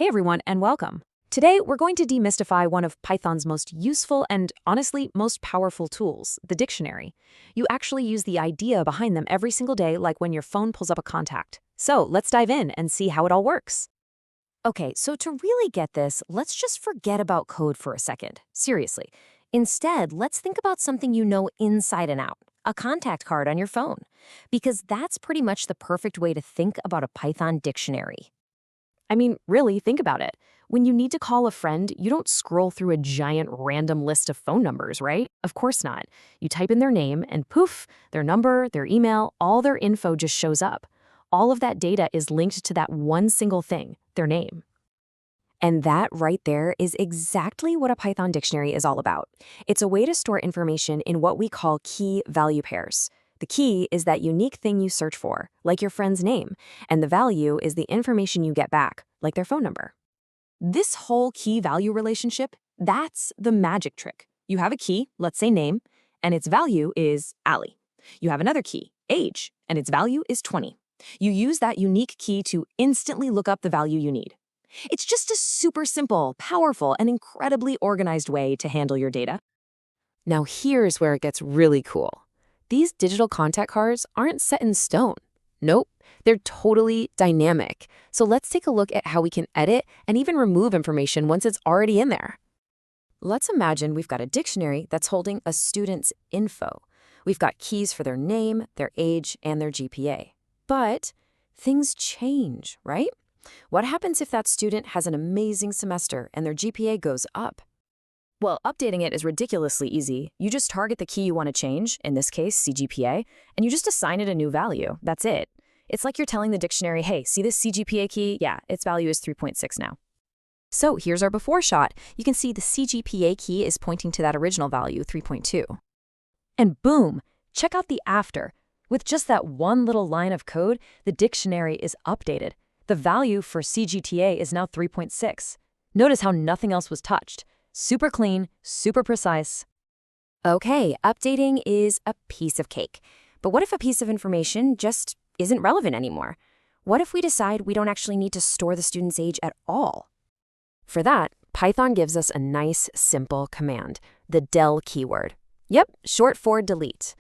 Hey everyone, and welcome. Today, we're going to demystify one of Python's most useful and, honestly, most powerful tools, the dictionary. You actually use the idea behind them every single day, like when your phone pulls up a contact. So let's dive in and see how it all works. Okay, so to really get this, let's just forget about code for a second. Seriously. Instead, let's think about something you know inside and out, a contact card on your phone, because that's pretty much the perfect way to think about a Python dictionary. I mean, really, think about it. When you need to call a friend, you don't scroll through a giant random list of phone numbers, right? Of course not. You type in their name and poof, their number, their email, all their info just shows up. All of that data is linked to that one single thing, their name. And that right there is exactly what a Python dictionary is all about. It's a way to store information in what we call key-value pairs. The key is that unique thing you search for, like your friend's name, and the value is the information you get back, like their phone number. This whole key-value relationship, that's the magic trick. You have a key, let's say name, and its value is Ali. You have another key, age, and its value is 20. You use that unique key to instantly look up the value you need. It's just a super simple, powerful, and incredibly organized way to handle your data. Now here's where it gets really cool. These digital contact cards aren't set in stone. Nope, they're totally dynamic. So let's take a look at how we can edit and even remove information once it's already in there. Let's imagine we've got a dictionary that's holding a student's info. We've got keys for their name, their age, and their GPA. But things change, right? What happens if that student has an amazing semester and their GPA goes up? Well, updating it is ridiculously easy. You just target the key you want to change, in this case, CGPA, and you just assign it a new value. That's it. It's like you're telling the dictionary, hey, see this CGPA key? Yeah, its value is 3.6 now. So here's our before shot. You can see the CGPA key is pointing to that original value, 3.2. And boom, check out the after. With just that one little line of code, the dictionary is updated. The value for CGTA is now 3.6. Notice how nothing else was touched. Super clean, super precise. Okay, updating is a piece of cake. But what if a piece of information just isn't relevant anymore? What if we decide we don't actually need to store the student's age at all? For that, Python gives us a nice, simple command, the del keyword. Yep, short for delete.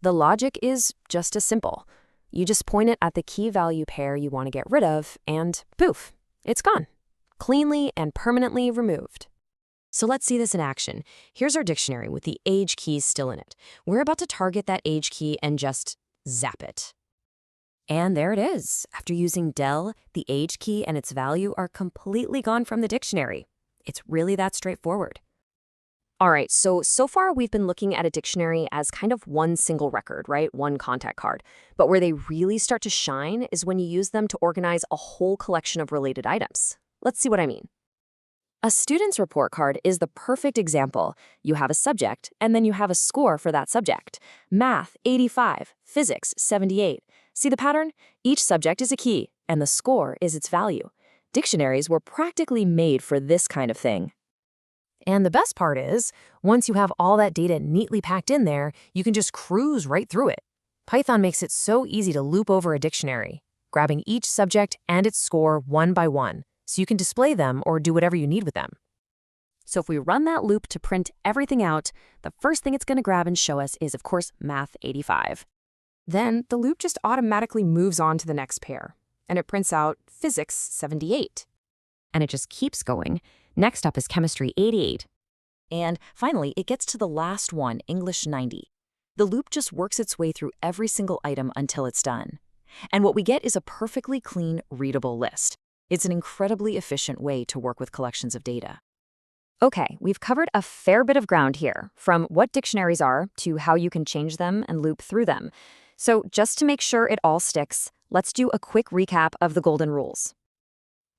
The logic is just as simple. You just point it at the key-value pair you want to get rid of, and poof, it's gone. Cleanly and permanently removed. So let's see this in action. Here's our dictionary with the age keys still in it. We're about to target that age key and just zap it. And there it is. After using del, the age key and its value are completely gone from the dictionary. It's really that straightforward. All right, so far we've been looking at a dictionary as kind of one single record, right? One contact card. But where they really start to shine is when you use them to organize a whole collection of related items. Let's see what I mean. A student's report card is the perfect example. You have a subject, and then you have a score for that subject. Math, 85. Physics, 78. See the pattern? Each subject is a key, and the score is its value. Dictionaries were practically made for this kind of thing. And the best part is, once you have all that data neatly packed in there, you can just cruise right through it. Python makes it so easy to loop over a dictionary, grabbing each subject and its score one by one, so you can display them or do whatever you need with them. So if we run that loop to print everything out, the first thing it's going to grab and show us is, of course, Math 85. Then the loop just automatically moves on to the next pair, and it prints out Physics 78. And it just keeps going. Next up is Chemistry 88. And finally, it gets to the last one, English 90. The loop just works its way through every single item until it's done. And what we get is a perfectly clean, readable list. It's an incredibly efficient way to work with collections of data. Okay, we've covered a fair bit of ground here, from what dictionaries are to how you can change them and loop through them. So just to make sure it all sticks, let's do a quick recap of the golden rules.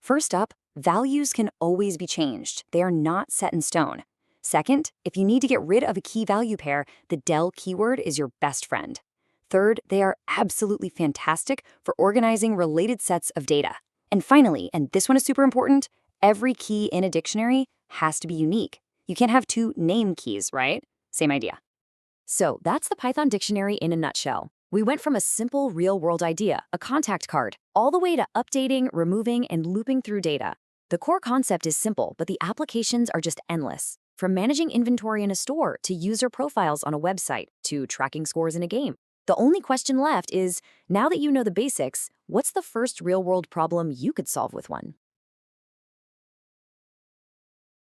First up, values can always be changed. They are not set in stone. Second, if you need to get rid of a key value pair, the del keyword is your best friend. Third, they are absolutely fantastic for organizing related sets of data. And finally, and this one is super important, every key in a dictionary has to be unique. You can't have two name keys, right? Same idea. So that's the Python dictionary in a nutshell. We went from a simple real-world idea, a contact card, all the way to updating, removing, and looping through data. The core concept is simple, but the applications are just endless. From managing inventory in a store to user profiles on a website to tracking scores in a game. The only question left is, now that you know the basics, what's the first real-world problem you could solve with one?